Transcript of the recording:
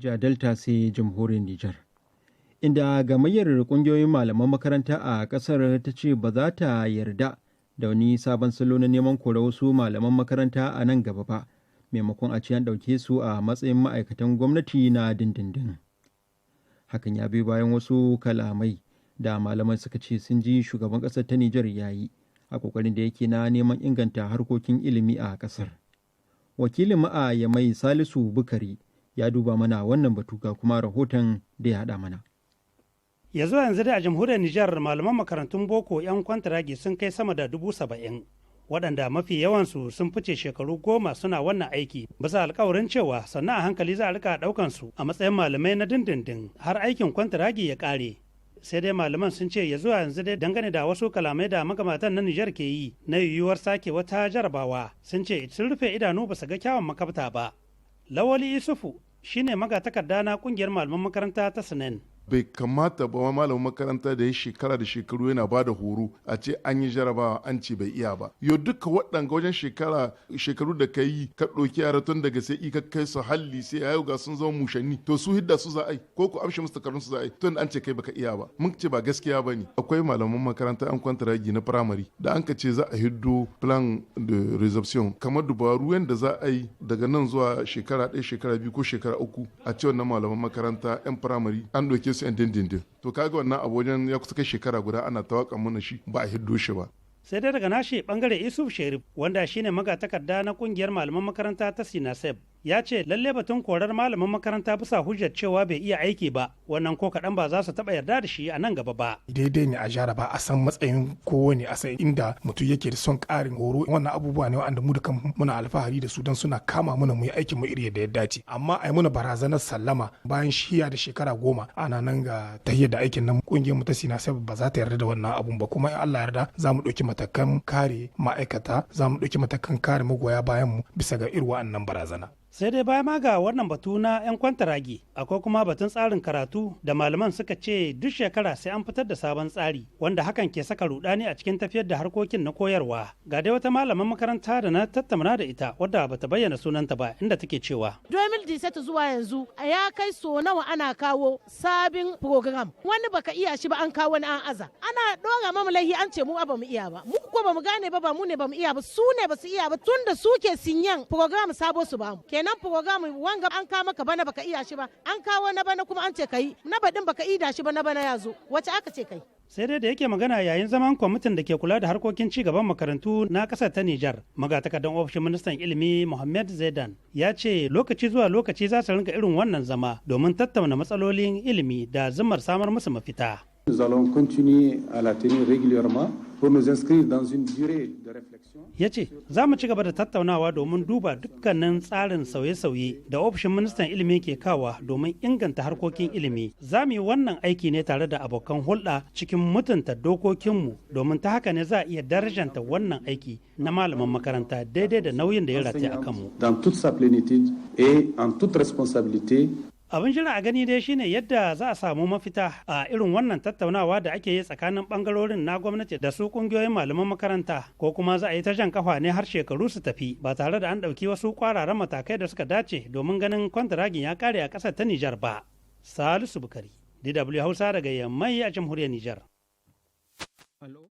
Niger Delta sai jamhuriyar Nijar. Inda gamayyar ƙungiyoyin malaman makaranta a ƙasar ta ce ba za ta yarda da wani sabon salo na neman kora wasu malaman makaranta a nan gaba ba, maimakon a ce an ɗauke su a matsayin ma'aikatan gwamnati na dindindin. Hakan ya bi bayan wasu kalamai da malaman suka ce sun ji shugaban ƙasar ta Nijar ya yi a ƙoƙarin da yake na neman inganta harkokin ilimi a ƙasar. Wakilin ma'a ya mai Salisu Bukari ya duba mana wannan batu ga kuma rahoton da ya haɗa mana. Ya zuwa yanzu dai a jamhuriyar Nijar malaman makarantun boko 'yan kwantaragi sun kai sama da 70,000 waɗanda mafi yawansu sun fice shekaru 10 suna wannan aiki bisa alkawarin cewa sannan a hankali za a rika ɗaukan su a matsayin malamai na dindindin har aikin kwantaragi ya ƙare. Sai dai malaman sun ce ya zuwa yanzu dai dangane da wasu kalamai da magabatan na Nijar ke yi na yiwuwar sake wata jarabawa sun ce sun rufe idanu ba su ga kyawun makabta ba. Lawali Isufu shine magatakarda na kungiyar malaman makaranta ta Sinan. Bai kamata ba malamin makaranta da ya shekara da shekaru yana ba da horo a ce an yi jarabawa an ce bai iya ba. Yau duka waɗanga wajen shekaru da ka yi ka ɗauki yara tun daga sai ka kai su halli sai yau ga sun zama mushanni to su hidda su za a yi ko ku amshe musu takardun su za a yi tun an ce kai baka iya ba. Mun ce ba gaskiya ba ne. Akwai malaman makaranta an kwantaragi na firamare da an ka ce za a hiddo plan de reception kamar dubaru yadda za a yi daga nan zuwa shekara 1 shekara 2 ko shekara 3 a ce wannan malaman makaranta 'yan firamare an ɗauke su 'yan dindindin to kaga wannan abu wajen ya kusa kai shekara guda ana tawaka mana shi ba a hiddo shi ba. Sai dai daga nashi bangare Isuf Sherif wanda shine magatakarda na kungiyar malaman makaranta ta Sinaseb ya ce lalle batun korar malamin makaranta bisa hujjar cewa bai iya aiki ba wannan ko kaɗan ba za su taɓa yarda da shi a nan gaba ba. Daidai ne a jaraba a san matsayin kowane a san inda mutum yake da son ƙarin horo wannan abubuwa ne wanda mu da kan muna alfahari da su don suna kama mana mu yi aikin mu iri da ya dace amma ai muna barazanar sallama bayan shiya da shekara 10 ana nan ga tahiyar da aikin nan kungiyar mu ta Sinaseb ba za ta yarda da wannan abun ba kuma in Allah yarda za mu ɗauki matakan kare ma'aikata za mu ɗauki matakan kare magoya bayan mu bisa ga irin wa'annan barazana. Sai dai baya ma ga wannan batu na 'yan kwantaragi akwai kuma batun tsarin karatu da malaman suka ce duk shekara sai an fitar da sabon tsari wanda hakan ke saka rudani a cikin tafiyar da harkokin na koyarwa. Ga dai wata malaman makaranta da na tattauna da ita wadda bata bayyana sunanta ba inda take cewa 2017 zuwa yanzu ya kai so nawa ana kawo sabin program wani baka iya shi ba an kawo wani an aza ana dora mamu laihi an ce mu ba mu iya ba mu ko ba mu gane ba mu ne ba mu iya ba su ne ba su iya ba tunda suke sinyan program sabo su ba mu kenan program wanga an kawo maka bana baka iya shi ba an kawo na bana kuma an ce kai na badin baka ida shi ba na bana ya zo wace aka ce kai. Sai dai da yake magana yayin zaman kwamitin da ke kula da harkokin ci gaban makarantu na kasar ta Nijar magatakardan ofishin ministan ilimi Mohammed Zaidan ya ce lokaci zuwa lokaci za su rinka irin wannan zama domin tattauna matsalolin ilimi da zimmar samar musu mafita. Nous allons continuer à la tenir régulièrement pour nous inscrire dans une durée de réflexion. Ya ce, za mu ci gaba da tattaunawa domin duba dukkanin tsarin sauye-sauye da ofishin ministan ilimi ke kawa domin inganta harkokin ilimi. Za mu yi wannan aiki ne tare da abokan hulɗa cikin mutunta dokokinmu domin ta haka ne za a iya darajanta wannan aiki na malaman makaranta daidai da nauyin da ya rataya a kanmu. Dans toute sa plénitude et en toute responsabilité. Abin jira a gani dai shine yadda za a samu mafita a irin wannan tattaunawa da ake yi tsakanin bangarorin na gwamnati da su kungiyoyin malaman makaranta ko kuma za a yi ta jan kafa ne har shekaru su tafi ba tare da an ɗauki wasu kwararan matakai da suka dace domin ganin kwantaragin ya kare a ƙasar ta Nijar ba. Salisu Bukari, DW Hausa daga Yammai a jamhuriyar Nijar.